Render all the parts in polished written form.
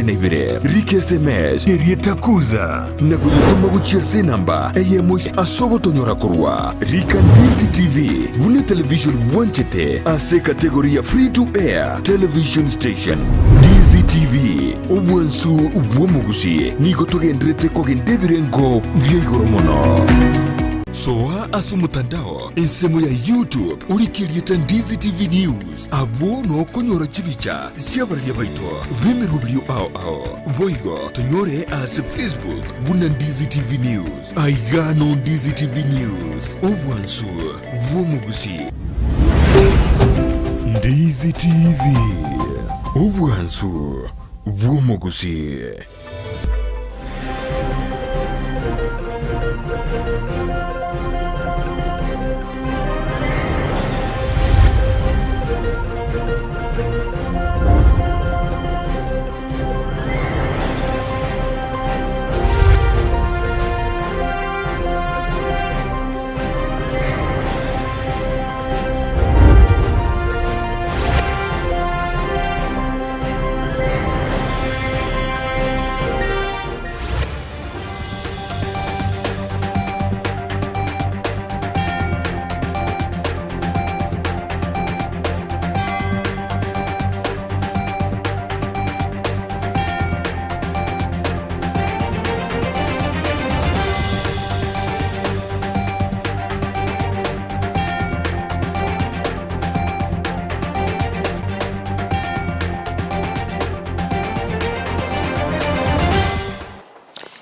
222 rike SMS kerieta kuza na kuyituma guchia namba eyemo asogo tonyora kurwa rika Ndizi TV bune television bwanchete ase kategoria free to air television station Ndizi TV obwansu ubwomugusi niko tugendrete kogendebirengo byegoromono soa asumutandao ensemo ya YouTube urikirieta Ndizi TV News abo no konyora chibicha siabaria baito bemerubrio ao boigo tonyore as Facebook buna Ndizi TV News aigano Ndizi TV News obwansu bwomugusi Ndizi TV obwansu bwomugusi.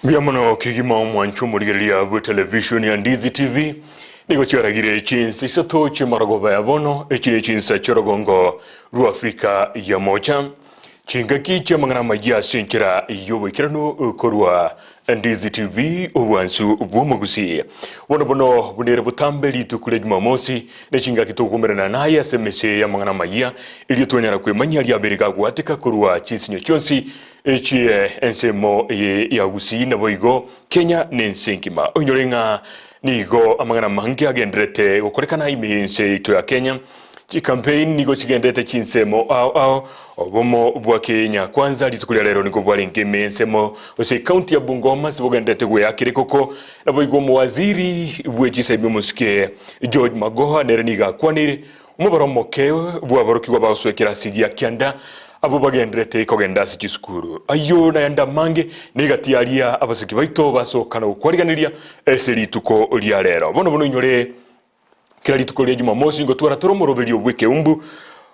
Biamono kigima mwanchu murigelia bu television ya Ndizi TV niko charagire Chinsa Isato chimaragoba ya bono echire Chinsa chorogongo ru Afrika ya mocha chingaki chamangana magia sinchira yobo korwa Ndizi TV obwansu bwomugusi wono bono bunere butambeli tukule Jumamosi ne chingaki tukumerana naye semese ya mangana magia ili twanyara kwemanya lya berika kwatika korwa Chinsa chonsi echie ensemo ya gusi na boigo Kenya nensenkima onyorenga nigo amangana mangi agendrete gukorekana imense ito ya Kenya chi campaign nigo chigendete chinsemo obomo bwa Kenya kwanza litukulia lero niko bwali nkemensemo ose county ya Bungoma sibogendete gwe yakire koko na boigo mu waziri bwejisa ibyomuske George Magoha nereniga kwanire umubaro mokewe bwa baroki babaswekera sigia kyanda abo bagendrete kogenda sikisukuru ayo na yanda mange negatialia abasiki baito basokana ukwariganiria eseri tuko lya lero bono inyore kila lituko lya Jumamosi ngo twara toromoroberio bweke umbu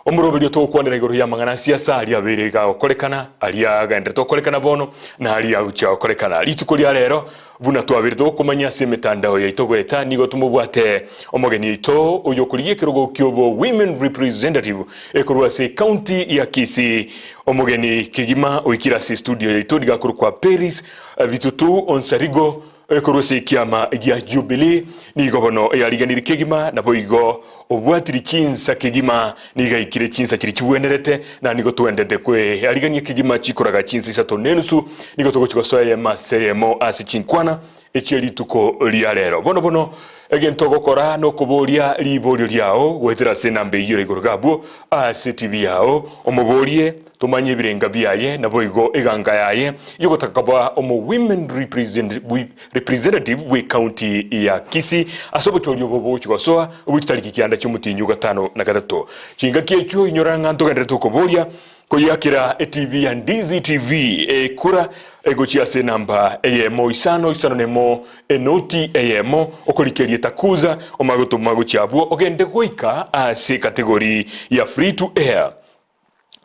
omoroberio to kwanira igoro ya mangana siasa ali aberega okorekana ali agendrete okorekana bono na ali agucha okorekana lituko lya lero buna twabirdo kumanya semetandao ya itogweta nigo tumubwate omogeni ito uyo kuliye kirogo kyobo women representative ekorwa se county ya Kisii omogeni kigima oikira se studio ito diga kurukwa Paris bitutu onsarigo ekorwa se kiama ya Jubilee nigo bono yaliganira kigima na boigo obwatiri Chinsa kigima niga ikire Chinsa kiri chibuenderete na nigo tuendete kwe yaliganye kigima chikoraga Chinsa Isato nenusu nigo togochikosoye masemo asichinkwana echeli tuko lya lero bono egento kora no kubolia libolio lyao gwetera senambe yire gorgabo ACTV yao omobolie tumanye birenga byaye na boigo eganga yaye yogotakaba omo women representative we county ya Kisii asobo cholyo bobo chigosoa ubutariki kianda cyumutinyu gatano na gatatu chinga kiecho inyoranga ntogende tukobolia koyakira TV ya Ndizi TV kura egochia se namba eyemo isano nemo enoti eyemo okolikelie takuza omagoto magochiabu ogende goika ase kategori ya free to air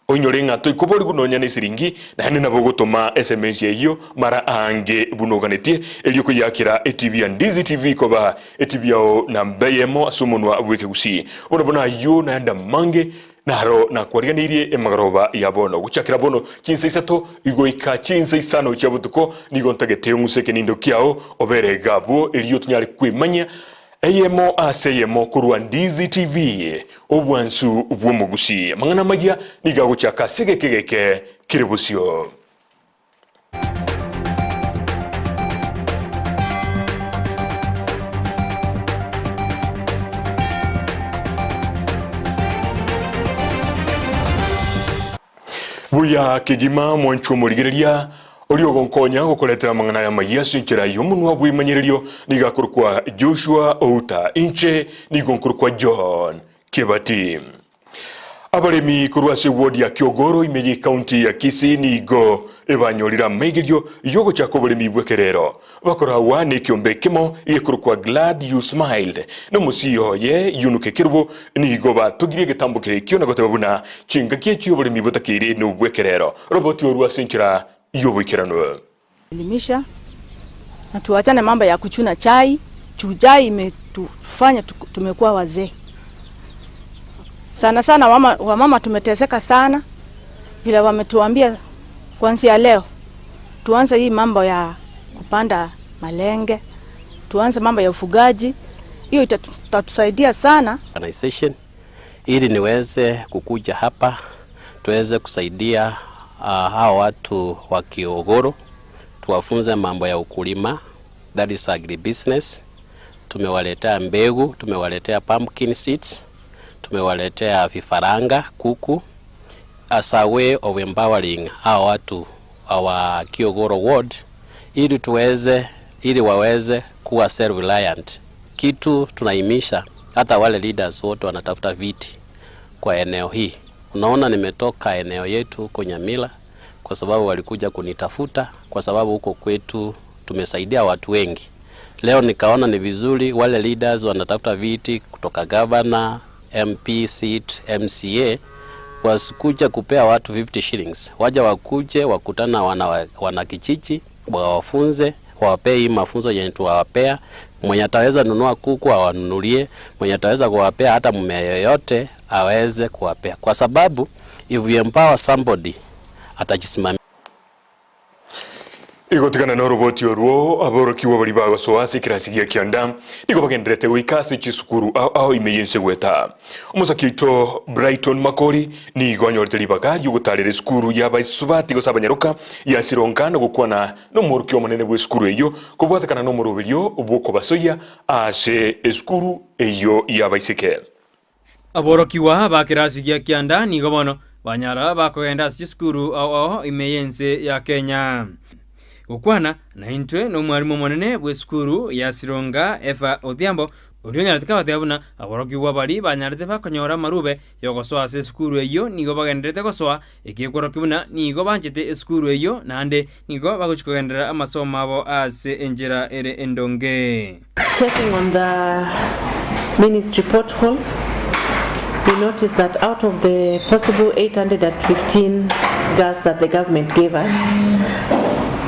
onyorenga to ikobori gunonya ne siringi na hane nabogotoma SMS yeyo mara ange bunoganetie elyo koyakira TV ya Ndizi TV koba TV yao namba eyemo asumunwa abweke gusi bona yo na anda mange naro na kwariganirie emagaroba ya bono guchakira bono Chinsa Isato igoika Chinsa Isano chabutuko nigo ntagete umuseke nindo kyao obere gabo eliyo tunyali kwimanya eyemo aseyemo kurwa Ndizi TV obwansu bwomugusi mangana magia niga guchaka segekegeke kiribusyo. buya kigima mwanchu murigereria Olio gonkonya gukoretera mangana ya Amayia Chinsa yomunwa bwimanyirerio nigakurukwa Joshua Outa inche nigonkurukwa John Kebati. Abaremi kurwase ward ya Kiogoro imeji county ya Kisii nigo ebanyorira maigirio yogo chako baremi bwekerero bakora wane kiombe kimo yekurukwa Glad You Smiled no musiyo ye yunuke kirbo nigo batugire getambukire kyo nagotabuna chinga kyecho baremi botakire no bwekerero roboti orwase Chinsa yoboikerano elimisha na tuachane mambo ya kuchuna chai. Chujai imetufanya tumekuwa wazee sana sana. Wamama tumeteseka sana, vile wametuambia kuanzia leo tuanze hii mambo ya kupanda malenge, tuanze mambo ya ufugaji. Hiyo itatusaidia sana organization ili niweze kukuja hapa tuweze kusaidia hao watu wa Kiogoro, tuwafunze mambo ya ukulima, that is agribusiness. Tumewaletea mbegu, tumewaletea pumpkin seeds, tumewaletea vifaranga, kuku, as a way of empowering hao watu wa Kiogoro ward ili waweze kuwa self-reliant. Kitu tunaimisha hata wale leaders wote wanatafuta viti kwa eneo hii. Unaona nimetoka eneo yetu huko Nyamila kwa sababu walikuja kunitafuta kwa sababu huko kwetu tumesaidia watu wengi. Leo nikaona ni vizuri wale leaders wanatafuta viti kutoka governor, MP seat, MCA wasikuja kupea watu 50 shillings. Waja wakuje wakutana wana kijiji, wawafunze, wawapee mafunzo yenye tuwapea. Mwenye ataweza nunua kuku awanunulie, mwenye ataweza kuwapea hata mume yoyote aweze kuwapea. Kwa sababu if you empower somebody atajisimamia. Igotikana na roboti orwo aborokiwa bari bagosoase kirasigia kianda nigo bagenderete wikase chisukuru au imeyense gweta umusakito Brighton Makori nigo anyorteri bagari ugutarire skuru ya baisubati gosabanyaruka ya sironkana gukwana no murukyo manene bwe skuru eyo kubwatakana no murubirio ubwoko basoya ase skuru eyo ya baisike aborokiwa bakirasigia kianda nigo bono banyara bakogenda skuru au imeyense ya Kenya ukwana na intwe no mwarimu monene bwe skuru ya Sironga Efa Odhiambo ulionyaratika batabuna aborokiwa bari banyarete bakonyora marube yogosoa se skuru eyo nigo bagenderete gosoa ikikworokibuna nigo banjete skuru eyo nande nigo baguchikogendera amasomo abo ase enjera ere endonge. Checking on the ministry protocol, we noticed that out of the possible 815 girls that the government gave us,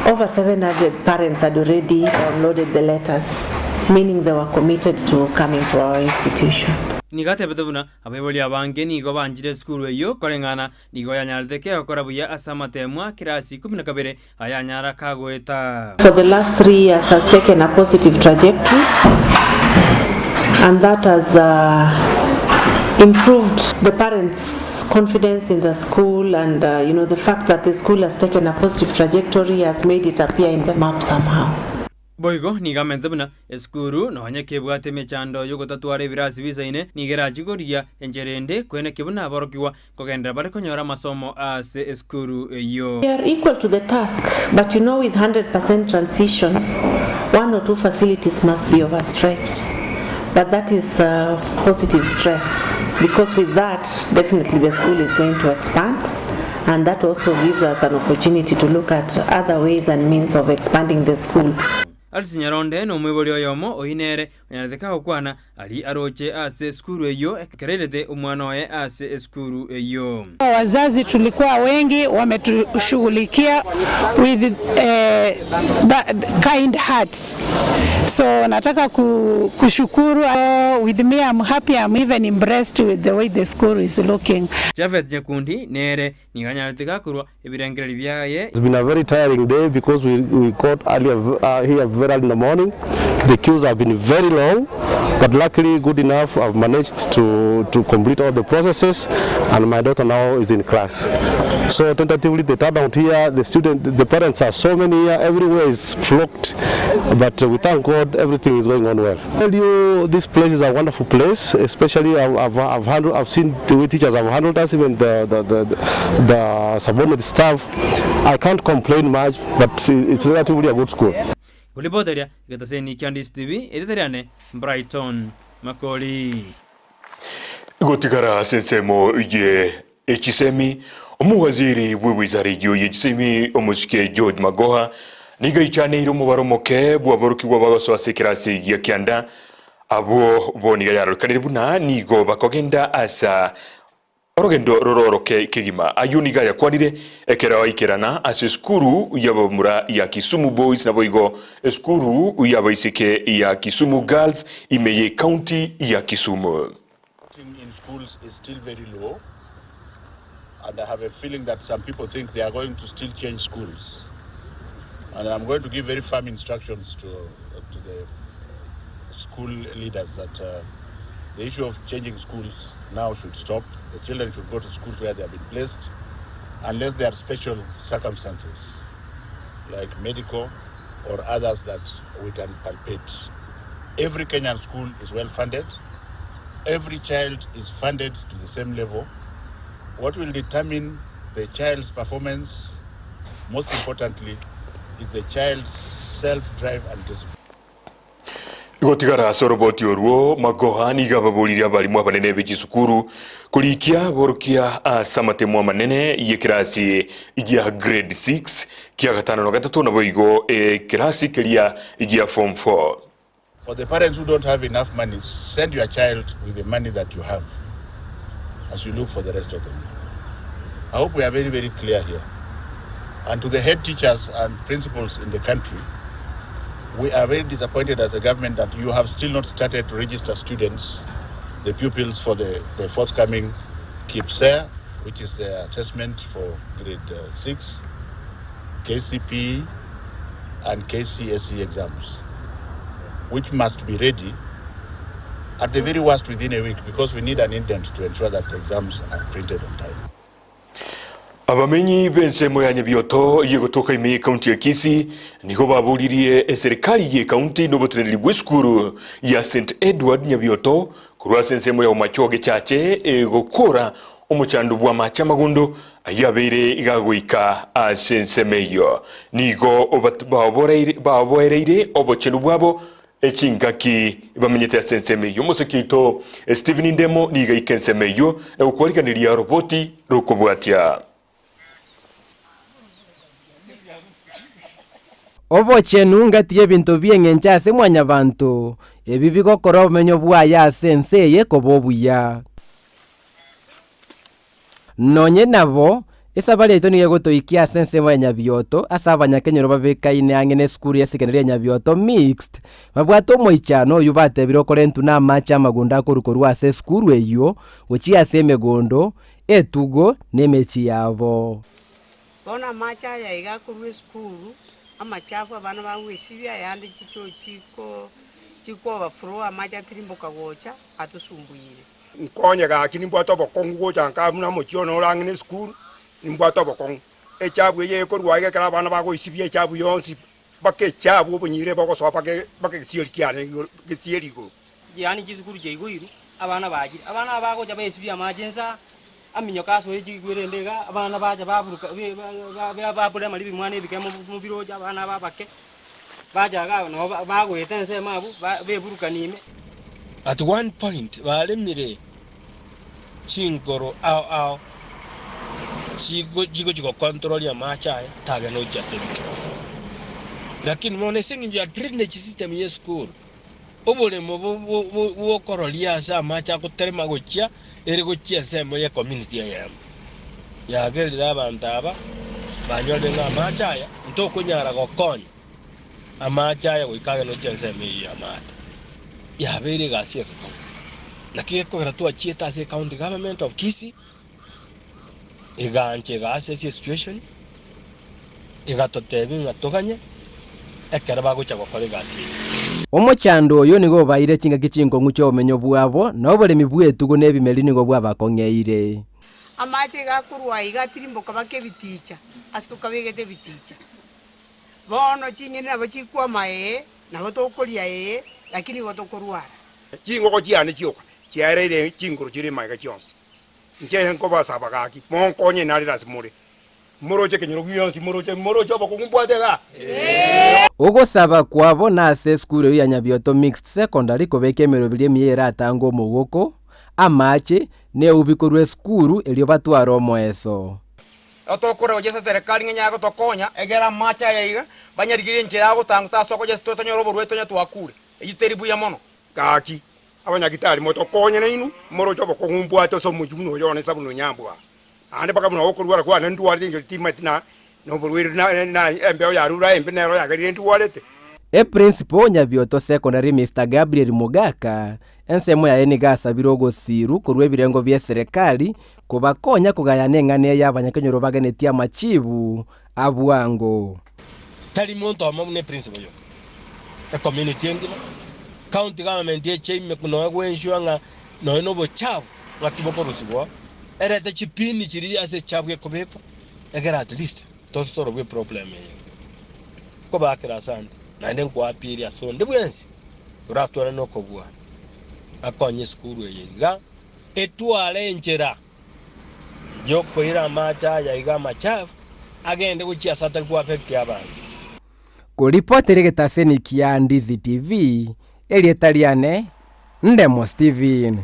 over 700 parents had already downloaded the letters, meaning they were committed to coming to our institution. Nigate betubuna abeboli abange nigo banjire skuru eyo korengana nigo yanyarteke okorabuya asamatemwa kirasi 12 ayanyara kagweta. For the last 3 years has taken a positive trajectory, and that has improved the parents' confidence in the school, and the fact that the school has taken a positive trajectory has made it appear in the map somehow. Boigo nigamente buna skuru nonya kebwate mechando yogotatware birasi bisaine nigerajigoria enjerende kwene kebuna aborokiwa kogendera bare konyora masomo ase skuru eyo. We are equal to the task, but with 100% transition, 1 or 2 facilities must be overstretched. But that is positive stress, because with that, definitely the school is going to expand, and that also gives us an opportunity to look at other ways and means of expanding the school. Alsinyaronde no mwebori oyomo oinere onyareteka okwana ali aroche ase skuru eyo kerelete umwana wae ase skuru eyo. Wazazi tulikuwa wengi wametushughulikia with kind hearts, so nataka kushukuru. With me I'm happy, I'm even impressed with the way the school is looking. Javet Nyakundi nere niganyareteka kurwa ebirengera byaye. It's been a very tiring day because we got earlier here very early in the morning. The queues have been very long, but luckily good enough, I've managed to complete all the processes, and my daughter now is in class. So tentatively the turnout here, the parents are so many here, everywhere is flocked, but we thank God everything is going on well. I tell you, this place is a wonderful place, especially I've seen the way teachers have handled us, even the subordinate staff. I can't complain much, but it's relatively a good school. Kulipoteria gataseni Ndizi TV editoriane Brighton Makoli gotigara sensemo ye echisemi omuwaziri w'wizarigyo yechisemi omusike George Magoha niga ichane iro mubaromoke bwabaruki bwabagaso asekirasi ya kyanda abo boniga yarukanire buna nigo bakogenda asa orogendo rororoke kigima ayuniga yakwanire ekera ikerana ase skuru yabamura ya Kisumu Boys naboigo skuru yabaisike ya Kisumu Girls imeye county ya Kisumu. In schools is still very low, and I have a feeling that some people think they are going to still change schools, and I'm going to give very firm instructions to the school leaders that the issue of changing schools now should stop. The children should go to schools where they have been placed, unless there are special circumstances, like medical or others that we can palpate. Every Kenyan school is well funded. Every child is funded to the same level. What will determine the child's performance, most importantly, is the child's self-drive and discipline. Gotigara soroboti oruo Magoha niga babulira balimu abanene b'ekisukuru kulikia borukia asamatemu amanene y'ekirasi ya grade 6 kia gatano na gatatu naboigo kirasi kelia ya form 4. For the parents who don't have enough money, send your child with the money that you have as you look for the rest of them. I hope we are very, very clear here. And to the head teachers and principals in the country, we are very disappointed as a government that you have still not started to register students, the pupils for the forthcoming KIPSEA, which is the assessment for grade 6, KCPE, and KCSE exams, which must be ready at the very worst within a week, because we need an indent to ensure that the exams are printed on time. Abamenyi bensemo ya Nyabioto yegotoka ime county ya Kisii niko baburirie serikali ye county noboteneri bweskuru ya St Edward Nyabioto kurwa sensemo ya umachoge chache gokora omuchandu bwa macha magundo ayabere igagwika asensemeyo nigo baboreire obochenu bwabo echingaki bamenyete asensemeyo musekito Stephen Ndemo niga ikensemeyo ukwalikaniriya roboti rukobwatia obochenu ngati ebintu byeng'encha ase mwanya bantu ebi bigokora obumenyo bwaya ase ense eye kobobuya nonye nabo esaba lyaito niga gotoikia ase ense ya Nyabioto ase abanyakenyero babekaine ang'e na esukuru ya secondary ya Nyabioto mixed babwate omoichano oyo batebire okora entuna amache amagunda akorukorwa ase esukuru eyo gochia ase emegondo etugo na emechi yabo bona amache aya igakorwa esukuru amachafu abana bangwisibya yandi chicho chiko bafuro amacha tirimboka gocha atusumbuyire nkonye ga kini mbwato bokongu gocha nka muna mochiono rangine school mbwato bokongu echabu ye korwa ye kala bana bagwisibya echabu yonsi bakechabu bonyire bogoso bakesierikiane gesierigo yani chizukuru cheigoiru abana bagocha besibya amajensa aminyoka so yigwire ndega abana baje baburuka babure mali bimwana ebikemo mubiroja abana babake bajaga no bagwete nse mabu beburuka nime. At one point balemire chingoro ao chigo control ya macha taga no jasebike lakini mone singi ya drainage system ya school obole mo korolia sa macha kuterema gochia ere gochia semo ya community ya gerira abantu aba banyode nga macha ya ntoko nyara gokonya amacha ya goikaga no jasemo ya mata ya bere gasia ko nakike ko gratu achieta se county government of Kisii iganche gase situation igatotebi ngatoganye ekera bagocha gokora egasi omochando oyo nigo baire chingaki chinkongu cho omenyo bwabo na oboremi bwetugo nebimeri nigo bwabakong'eire amache gakurwa igatirimboka bakebiticha asitukabegete biticha bono chinyene nabo chikwama nabo tokoria lakini gotokorwara chingoko chiane chioka chiareire chingoro chiri maiga chionsi nche nko basaba gaki monkonye nari rasimure moroche kenyoro gwionsi moroche bakumbwatega ogosaba kwabo nase skuru ya Nyabioto Mixed Secondary kobekemero bilie miera tango mogoko amache ne ubikorwe skuru elio batwara omoeso otokore ojesa serikali ngenyago tokonya egera macha yaiga banyarigire nchira gutangta soko jesi totanyoro borweto nya twakure eyiteri ya mono gaki abanyagitari motokonye na inu moroche bakumbwate so mujuno yone sabuno nyambwa ande baka muno okurwara kwa ndu wali timatina no borwere na embe ya rura embe nero ya gari ndu walete principal Nyabioto Secondary Mr. Gabriel Mugaka ensemo ya eni gasabira ogosiru kurwe birengo bya serikali kubakonya kugayana engane y'abanyakenyoro bagenetia machibu abwango tali monto amune principal yo a community ngima county government ye chime kuno gwensho nga no bochavu ngakibokorosigwa erete chipini chiri ase chavu ye kobepa egera at least to solve we problem ko bakira sande nande ngwapiri asonde bwensi uratwara no kobwa akonye skuru yiga etwale enchera yo koira macha yaiga machafu agende kuchia satani ku affect abantu kuripoti regetaseni kia Ndizi TV elietaliane Ndemo Steven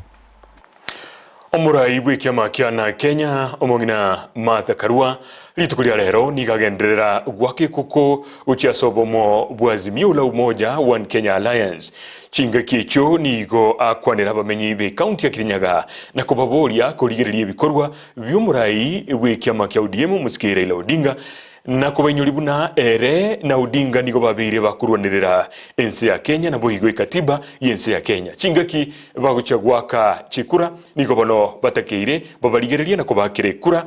omurai bw'ikiama kia Kenya omong'ina Martha Karua litukulia lero nigagenderera gwake kuko uchiasobomo bwazimio la umoja One Kenya Alliance chinga kicho nigo akwanira bamenyi be county ya Kirinyaga na kubaboria kurigireria bikorwa by'omurai bw'ikiama kia ODM musikire ila Odinga na kubenyulibuna ere na Odinga nigo babire bakurwanirira ense ya Kenya na bohigo ikatiba yense ya Kenya chingaki baguchagwaka chikura nigo bono batakeire babaligereria na kubakire kura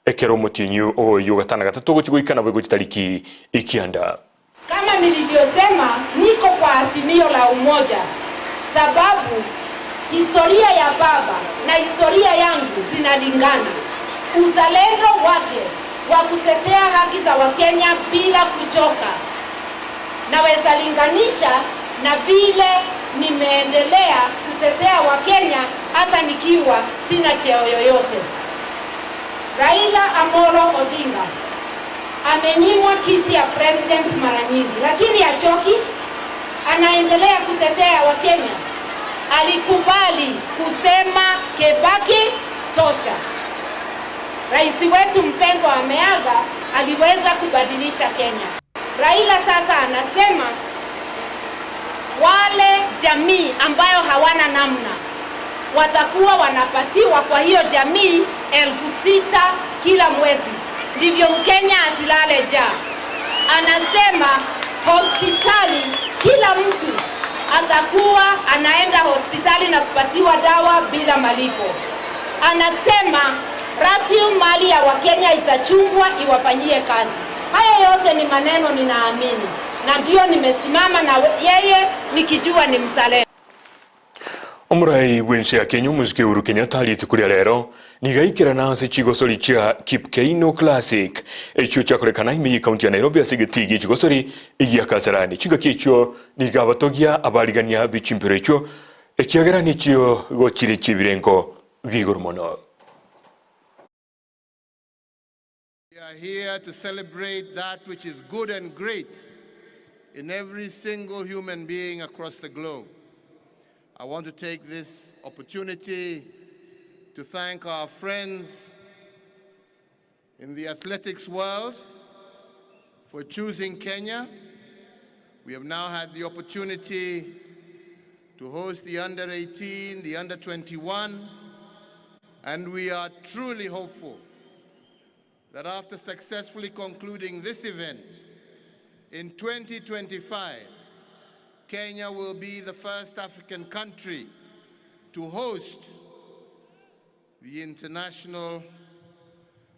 ekero mutinyu oyo gatana gatatu gochigwikana bwe gochitariki ikianda. Kama nilivyosema niko kwa azimio la umoja sababu historia ya baba na historia yangu zinalingana. Uzalendo wake wa kutetea haki za Wakenya bila kuchoka naweza linganisha na vile nimeendelea kutetea Wakenya hata nikiwa sina cheo yoyote. Raila Amolo Odinga amenyimwa kiti ya president mara nyingi, lakini hachoki, anaendelea kutetea Wakenya. Alikubali kusema Kebaki tosha. Rais wetu mpendwa ameaga, aliweza kubadilisha Kenya. Raila sasa anasema wale jamii ambayo hawana namna watakuwa wanapatiwa kwa hiyo jamii 6,000 kila mwezi. Ndivyo Mkenya asilale njaa. Anasema hospitali kila mtu atakuwa anaenda hospitali na kupatiwa dawa bila malipo. Anasema rasilimali ya Wakenya itachungwa iwafanyie kazi. Haya yote ni maneno ninaamini na ndio nimesimama na yeye nikijua ni mzalendo. Omurai bwense ya Kenya muziki Uhuru Kenyatta litukulia lero nigaikira nasi chigosori cha Kipkeino Classic echo chakorekana imi county ya Nairobi asigitigi chigosori igia Kasarani chiga kicho nigabatogia abaligania bichimpero echo ekiagera nicho gochire chibirenko vigormono. We are here to celebrate that which is good and great in every single human being across the globe. I want to take this opportunity to thank our friends in the athletics world for choosing Kenya. We have now had the opportunity to host the under-18, the under-21, and we are truly hopeful that after successfully concluding this event in 2025, Kenya will be the first African country to host the International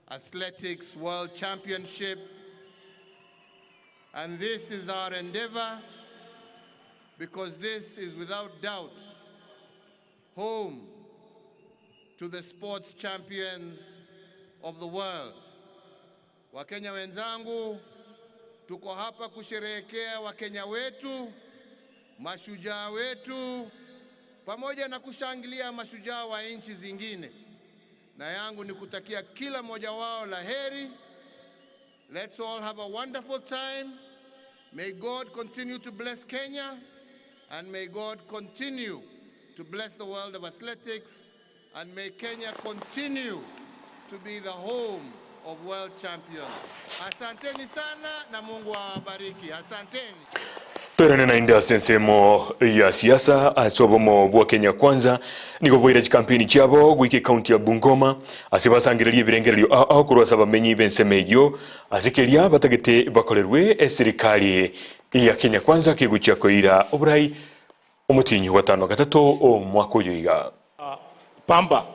Athletics World Championship And this is our endeavor, because this is without doubt home to the sports champions of the world. Wakenya wenzangu, tuko hapa kusherehekea Wakenya wetu, mashujaa wetu, pamoja na kushangilia mashujaa wa nchi zingine. Na yangu ni kutakia kila mmoja wao laheri. Let's all have a wonderful time. May God continue to bless Kenya, and may God continue to bless the world of athletics, and may Kenya continue to be the home of world champions. Asanteni sana na Mungu awabariki. Asanteni. Twerene na inda sensemo ya siasa asobomo bwa Kenya Kwanza niko bwira kampeni cyabo gwiki county ya Bungoma asibasangiriye birengeryo aho kurwasa bamenyi bensemeyo azikeria batagete bakolerwe serikali ya Kenya Kwanza kigucia koira oburai umutinyi wa 5 mwaka uyiga Pamba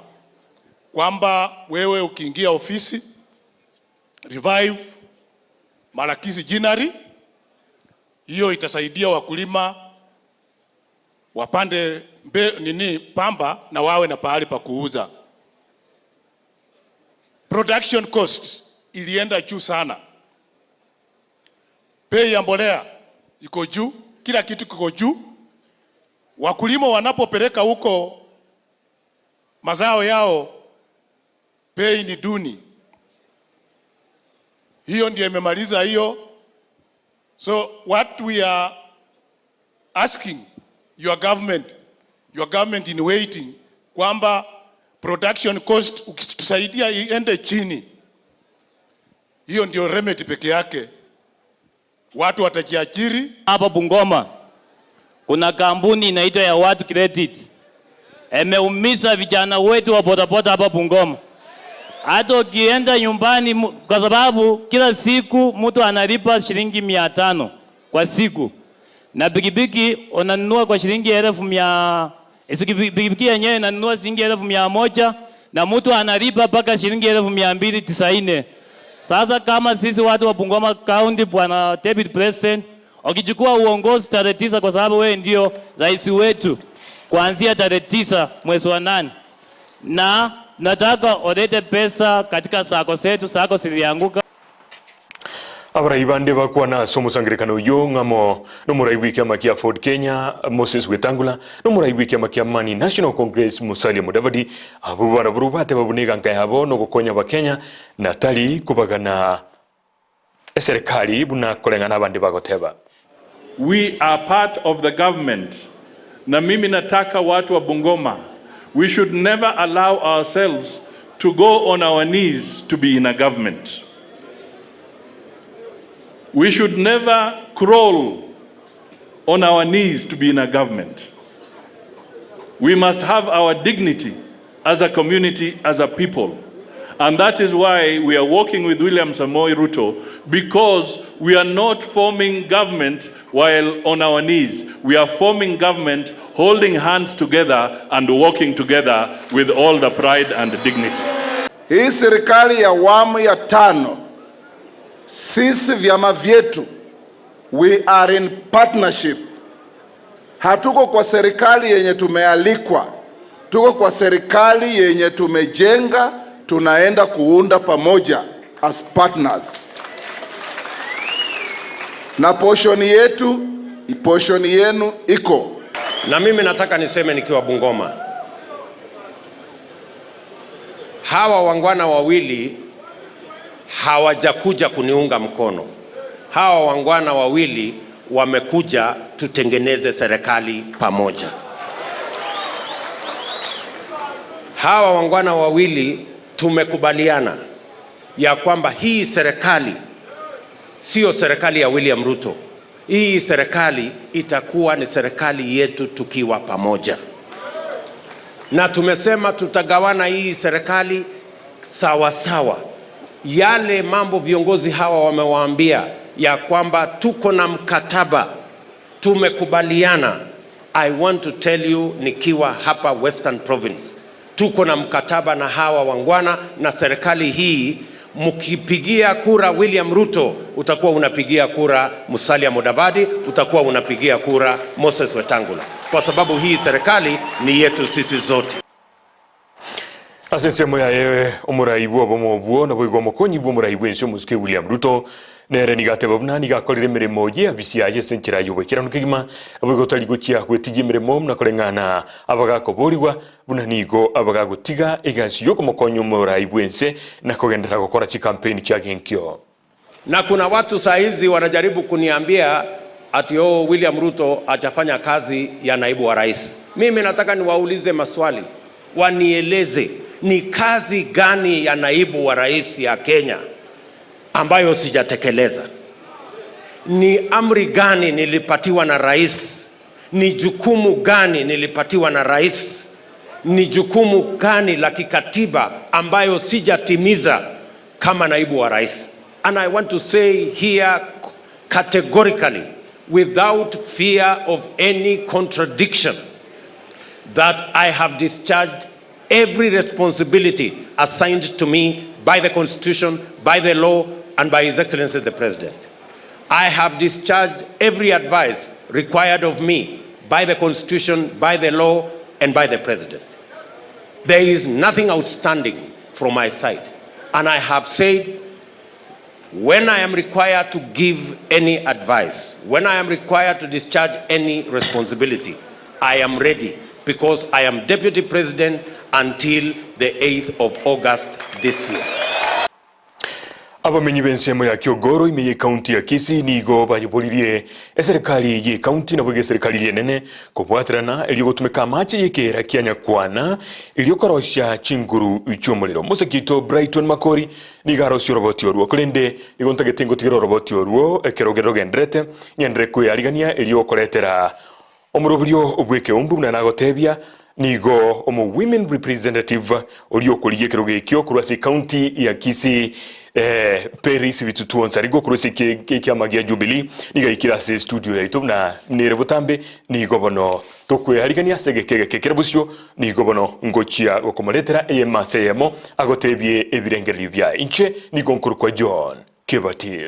kwamba wewe ukiingia ofisi revive Malakisi Jinari, hiyo itasaidia wakulima wapande pamba na wawe na pahali pa kuuza. Production cost ilienda juu sana. Bei ya mbolea iko juu, kila kitu kiko juu. Wakulima wanapopeleka huko mazao yao, bei ni duni. Hiyo ndiyo imemaliza hiyo. So what we are asking your government in waiting, kwamba production cost ukitusaidia iende chini. Hiyo ndio remedy peke yake. Watu watajiajiri. Hapa Bungoma kuna kampuni inaitwa ya Watu Credit. Imeumiza vijana wetu wa bodaboda hapa Bungoma. Hata ukienda nyumbani, kwa sababu kila siku mtu analipa shilingi 500 kwa siku. Na pikipiki unanunua kwa shilingi 1100. Pikipiki yenyewe inanunua shilingi 1100 na mtu analipa mpaka shilingi 1290. Sasa kama sisi watu wa Bungoma County, bwana Deputy President, ukichukua uongozi tarehe 9, kwa sababu wewe ndio rais wetu kuanzia tarehe 9 mwezi wa 8. Na nataka olete pesa katika sako zetu, sako zilianguka. Abarai bande bakwa na somusangirikano yo ngamo numurai wiki amakia Ford Kenya Moses Wetangula numurai wiki amakia Mani National Congress Musalia Mudavadi abubara burubate babuniga nkai habo no gukonya bakenya na tali kubagana serikali buna kolengana bande bagoteba. We are part of the government. Na mimi nataka watu wa Bungoma, we should never allow ourselves to go on our knees to be in a government. We should never crawl on our knees to be in a government. We must have our dignity as a community, as a people. And that is why we are working with William Samoei Ruto, because we are not forming government while on our knees. We are forming government holding hands together and working together with all the pride and dignity. Hii serikali ya awamu ya 5, sisi vyama vyetu, we are in partnership. Hatuko kwa serikali yenye tumealikwa, tuko kwa serikali yenye tumejenga, tunaenda kuunda pamoja as partners. Na portion yetu, portion yenu iko. Na mimi nataka niseme nikiwa Bungoma, hawa wangwana wawili hawajakuja kuniunga mkono. Hawa wangwana wawili wamekuja tutengeneze serikali pamoja. Hawa wangwana wawili tumekubaliana ya kwamba hii serikali sio serikali ya William Ruto. Hii serikali itakuwa ni serikali yetu tukiwa pamoja. Na tumesema tutagawana hii serikali sawa sawa. Yale mambo viongozi hawa wamewaambia ya kwamba tuko na mkataba, tumekubaliana. I want to tell you, nikiwa hapa Western Province, tuko na mkataba na hawa wangwana, na serikali hii mkipigia kura William Ruto, utakuwa unapigia kura Musalia Mudavadi, utakuwa unapigia kura Moses Wetangula, kwa sababu hii serikali ni yetu sisi zote. Asensemo ya yewe omuraibu abomobuo na boigo mokonyi bu omuraibu enso muske William Ruto nere nigatebabna nigakorire mirimo ye abisi aje senkira yo bekirano kigima aboigo tali gokia gwetigi mirimo na korengana abagakoborigwa buna nigo abagagotiga egasi yo komokonyo omuraibu ense na kogendera gukora chi campaign cha genkyo. Na kuna watu saa hizi wanajaribu kuniambia ati William Ruto hajafanya kazi ya naibu wa rais. Mimi nataka niwaulize maswali, wanieleze ni kazi gani ya naibu wa rais ya Kenya ambayo sijatekeleza? Ni amri gani nilipatiwa na rais? Ni jukumu gani nilipatiwa na rais? Ni jukumu gani la kikatiba ambayo sijatimiza kama naibu wa rais? And I want to say here categorically, without fear of any contradiction, that I have discharged every responsibility assigned to me by the Constitution, by the law, and by His Excellency the President. I have discharged every advice required of me by the Constitution, by the law, and by the President. There is nothing outstanding from my side. And I have said, when I am required to give any advice, when I am required to discharge any responsibility, I am ready, because I am Deputy President until the 8th of August this year. Abamenyi bensemo ya Kiogoro imeye kaunti ya Kisii nigo bayibolirie eserikali ye kaunti na bwege serikali yenene kubwatirana eliyotumeka mache yekera kianyakwana eliyokorosha chinguru ichomuliro musekito Brighton Makori nigarosyo roboti oruo kulende igontagetengo tigero roboti oruo ekerogero gendrete nyendre kuyarigania eliyokoretera omurobulyo obweke umbu na nagotebia nigo omo women representative oliyokuliye kiroge kyo kurasi county ya Kisii Paris vitutuonsa rigo kurasi keki amagia Jubilee niga ikirase studio yaitu na nirebutambe ni gobono tokwe harigania segekege kekerabusyo ni gobono ngochia gokomoletera emasemo agotebie ebirengeri bya inche ni gonkuru kwa John Kibati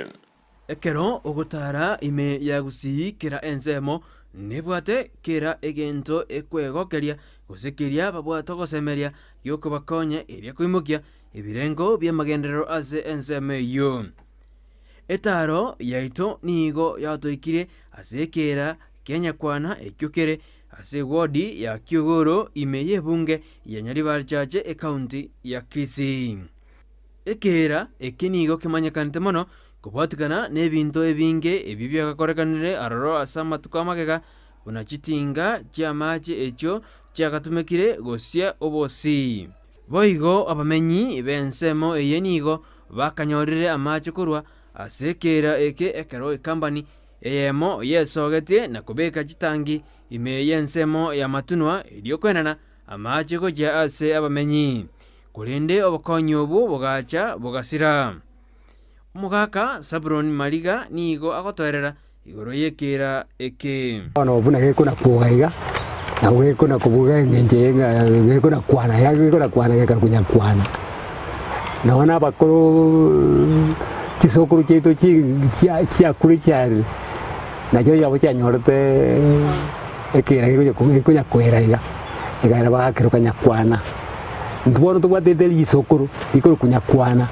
ekero ogotara ime ya Gusii kira ensemo nebwate kira egento ekwegokeria gusikiria babwato gosemeria yoko bakonya eria kuimukia ebirengo bya magenderero ase ensemeyo etaro yaito nigo yatoikire ase kera Kenya kwana ekyokere ase wodi ya Kiogoro imeye bunge ya Nyaribarchache e county ya Kisii ekera ekinigo kimanyakanite mono kubwatikana nebinto ebinge ebibya gakorekanire aroro asama tukamagega unachitinga chiamache echo chagatumekire gosia obosi boigo abamenyi bensemo eyenigo bakanyorire amache kurwa asekera eke ekero company eyemo yesogetie na kubeka chitangi imeyensemo ya matunwa iliyokwenana amache goja ase abamenyi kulinde obukonyo obu bugacha bugasira Mugaka Sabron Mariga nigo agotorera igoro yekera eke ono buna gekuna kuwaiga na gekuna kubuga ngenjenga gekuna kwana ya gekuna kwana gekana kunyakwana naona bakuru kisokuru cheto chia kuri cyari nacho yabo cyanyorete ekera gekunya kwera iga igara bakero kanyakwana ndubona tubadedeli isokuru ikoro kunyakwana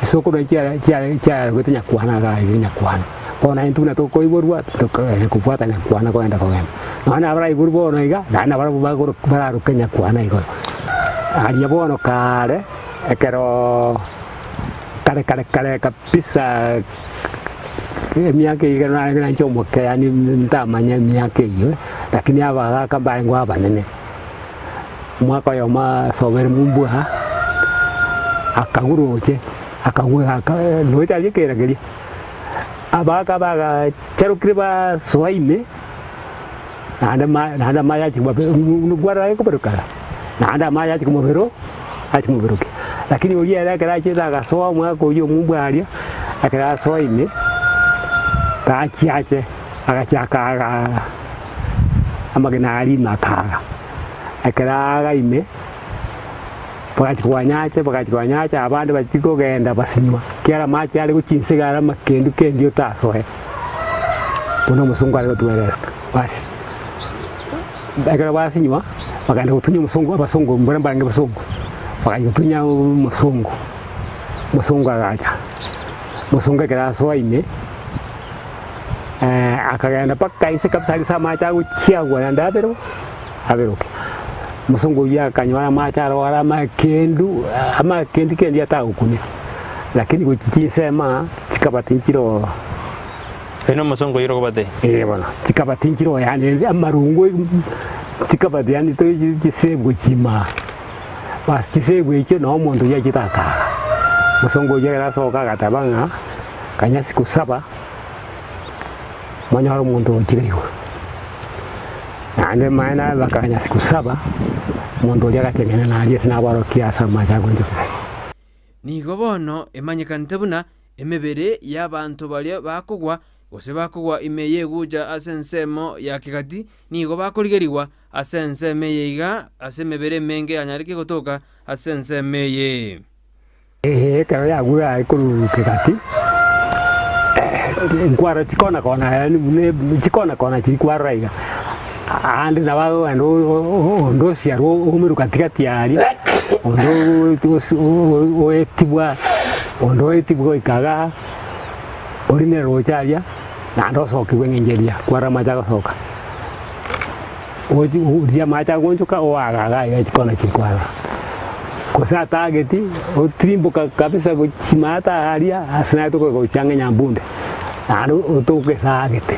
isoko na chia gutenya kwana ga nyakwana bona intuna to koiborwa to kupata nyakwana kwenda kwenda nana abara iburbo no iga nana abara bagoro bararu kenya kwana igo ali abono kare ekero kare kapisa miaka iga na ncho moke yani ntamanya miaka iyo lakini aba kamba ngwa banene mwaka yo ma sober mumbu ha akaguruche akagwe no ita yekera geli abaka baga charukriba soime nanda maya chimba ngwara yako berukara nanda maya chimba bero ati muberuke lakini uli era kara cheza gasoa mwako yo mubwaria akara soime kachiache agachaka amagenari makaga akara gaime bakachikwa nyache abandi batiko genda basinywa kiara machi ali kuchinsigara makendu kendi utasohe puno musungu ali tuweleza basi bakara basinywa bakanda kutunya musungu abasungu mbarange basungu bakayutunya musungu agaja musungu kera soine akagenda paka ise kapsali sama cha uchia gwa ndabero aberoke musungu ya kanywa macha wala makendu ama kendi ata ukune lakini kuchisema chikabatinchiro eno musungu yiro bade bana chikabatinchiro yani amarungu chikabade yani to chisebwe chima bas chisebwe icho no muntu ya chitaka musungu ya rasoka katabanga kanya siku 7 manyaro muntu kireyo ande maana bakanya siku 7 muntu yakatengena na aliye sinabaro kiasa machago njo nigo bono emanyekanite buna emebere y'abantu bali bakugwa gose bakugwa imeye guja asensemo ya kigati nigo bakorigeriwa asenseme yiga asemebere menge anyarike gotoka asenseme karo ya gura ikuru kigati nkwara chikona kona yani chikona kona chikwara andi nabago ando siaro umiru katikati yari ondo etibwa ikaga orine rocharia na ndo soki wengejeria kwara macha soka oji macha gonjuka oaga ya chikona chikwara kosa targeti o trimbuka kabisa kuchimata aria asina to ko change nyambunde ando otoke sagete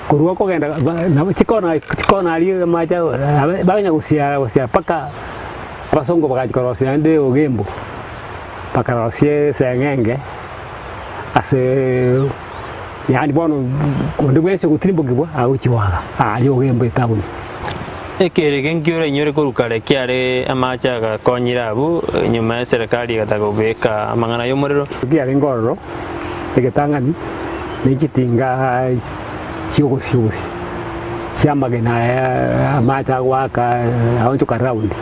kurwa ko genda na chikona ali macha baganya kusia paka abasongo bakachikorosia nde ogembo paka rosie sengenge ase yani bono ndibwese kutrimbuka au chiwaga ali ogembo tabuni ekere ngiore nyore korukare kiare amacha ga konyirabu nyuma ya serikali gatagobeka amangana y'umuriro kiare ngororo egetangani nikitinga chiusi siamagena amacha waka aoncho karaundi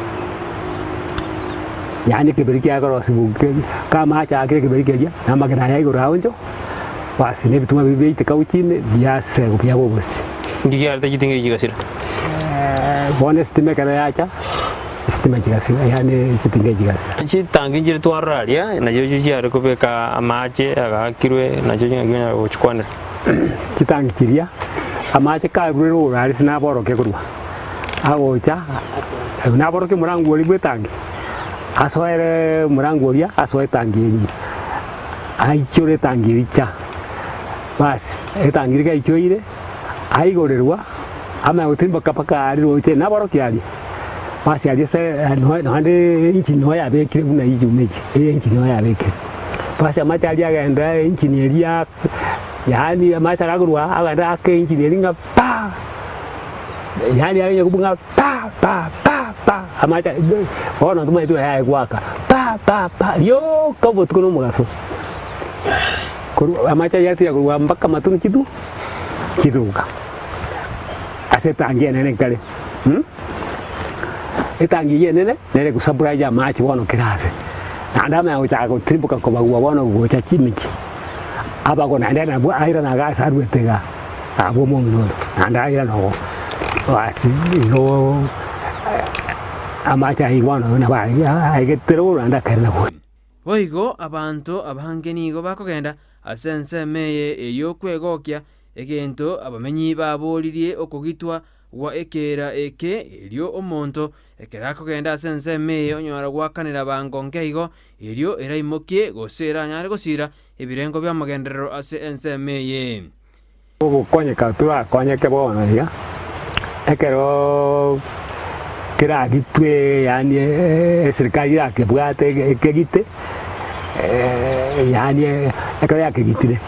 yani kibiriki agorosibu kama acha akire kibiriki ya namagena yago raoncho basi ne bituma bibite kauchine biase byabo bose ngiya tajitinga yigasira bone sistema kana yacha sistema jigasira yani chitinga jigasira chitangi njiri twararia na jojo jare kubeka amache agakirwe na jojo nganya ochikwana chitangi kiria amache karurero urari sinaboroke kurwa agocha naboroke murangu oli bwetangi asoere murangu oria asoe tangi ni aichore tangi richa bas etangi ga ichoire aigorerwa ama utimba kapaka ari roche naboroke ari basi ari se no ande inchi no ya bekire buna iji umeji inchi no ya bekire basi amache ari agenda engineeria yani amacha kagurwa aganda ake engineering pa yani ari kubunga pa amacha ona tuma itu ya kwaka pa yo kabo tukono mugaso kuru amacha yati ya kurwa mpaka matunu kiduka asetangi nene kale etangi nene kusabura ya machi wono kirase na ndama ya utaka tribuka ko bagwa wono gocha chimichi aba ko nanda na bu aira na ga sarwetega abo mo mino nanda aira no wasi no amacha iwono na ba ai getero nanda karna ko boigo abantu abahangenigo bakogenda asenseme eyo kwegokia egento abamenyi babolirie okugitwa wa ekera eke elio omonto ekera kogenda asenseme onyora gwakanira bangongeigo elio eraimokie gosera nyare gosira ebirengo bya magenderero ase enseme gukonyeka turakonyeke bono iga ekero kira gitwe yani serikali yake bwate ekegite yani ekero yake gitire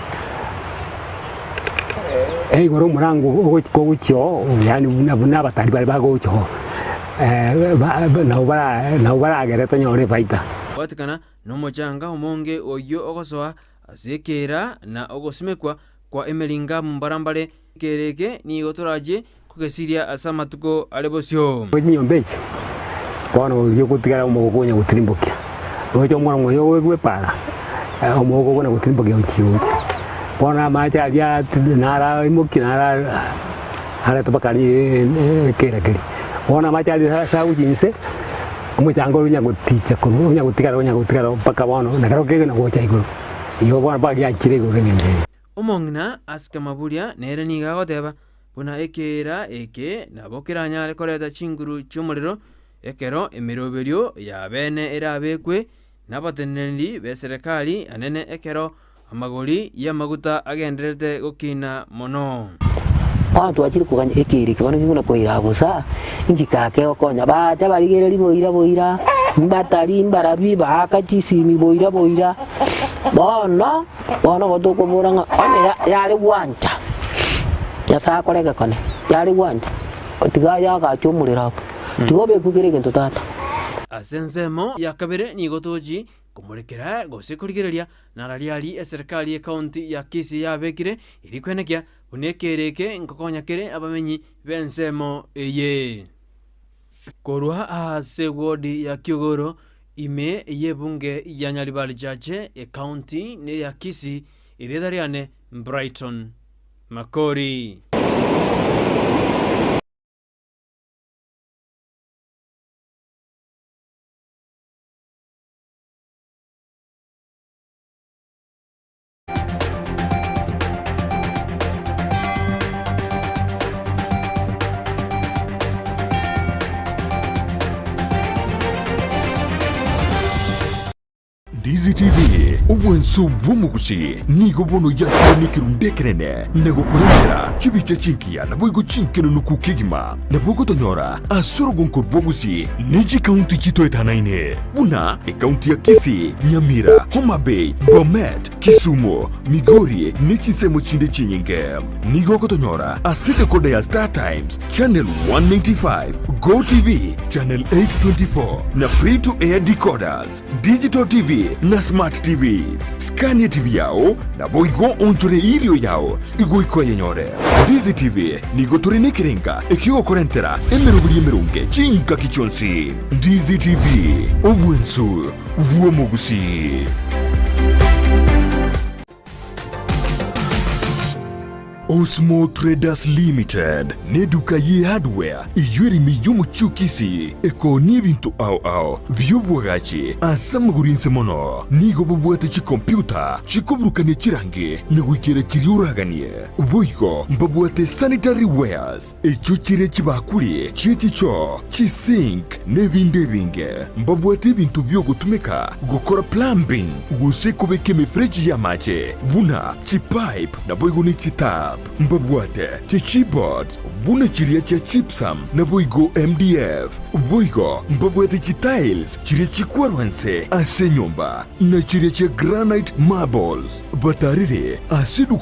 goro murango ogochyo yani buna batari bari bagocho na ubara gereta nyore baita watikana no mojanga omonge oyo ogosoa asekera na ogosimekwa kwa emelinga mumbarambare kereke ni gotoraje kugesiria asamatuko alebosyo nyombeche bono yo gutigara umugogo nya gutirimbukia ojo mwana mwoyo wewe para umugogo na gutirimbukia uchiuche bono amacha ya nara imukinara ala tabakani kera keri bono amacha ya sa ujinse umuchango nya guticha kuno nya gutigara paka bono na karo kege na gocha iguru iyo bono ba ya chirego ngenge omong'ina asika maburia nere niga goteba buna ekera eke nabokera ale koreta chinguru chomorero ekero emiroberio ya bene erabekwe nabatenendi be serikali anene ekero amagori ya maguta agenderete gokina mono bantu akiri kuganya ekiri kibona kiguna koira busa ingikake okonya bacha barigereri boira mbatari mbarabi bakachisimi boira bono gotoko boranga one yari gwanja yasa korega kone yari gwanja otiga yaga chomurira tigobe kugirege ntotata asensemo yakabere ni gotoji kumurekera gose kurigereria narariari eserikali county ya Kisii yabekire iri kwenekia unekereke ngokonya kere abamenyi bensemo eye korwa ase wodi ya Kiogoro ime yebunge ya Nyaribari jaje county ne ya Kisii iredariane Brighton Makori. Ndizi TV ubwenso bw'omugusi nigo bono yakunikiru ndekerene nego kurengera chibiche chinkia na boigo chinkeno nukukigima na bogo tonyora asorogo nkorbogusi niji kaunti chito etanaine una kaunti ya Kisii, Nyamira, Homa Bay, Bomet, Kisumu, Migori nichisemo chinde chinyinge nigo kotonyora asite kode ya Star Times channel 195 Go TV channel 824 na free to air decoders digital TV na smart TVs Scania TV yao na boigo onchore irio yao igo yenyore Ndizi TV nigo turine kirenga ekio korentera emerunge chinka kichonsi Ndizi TV obwensu vuomugusi. Osmo Traders Limited neduka ye hardware iyuri miyumu chukisi eko nibintu au byobwagachi asamugurinse mono nigo bubwate chi computer chikobrukane chirange negwikere chiriuraganie boigo mbabwate sanitary wares echuchire chibakuli chichicho chisink nebindebinge mbabwate bintu byo gutumika gukora plumbing gusekobeke mifreji ya mache buna chipipe na boigo ni chita mbabwate chiboard buna chiria cha chipsam na boigo MDF boigo mbabwate tiles chiria chikwarwanse ase nyumba na chiria cha granite marbles batarire asidu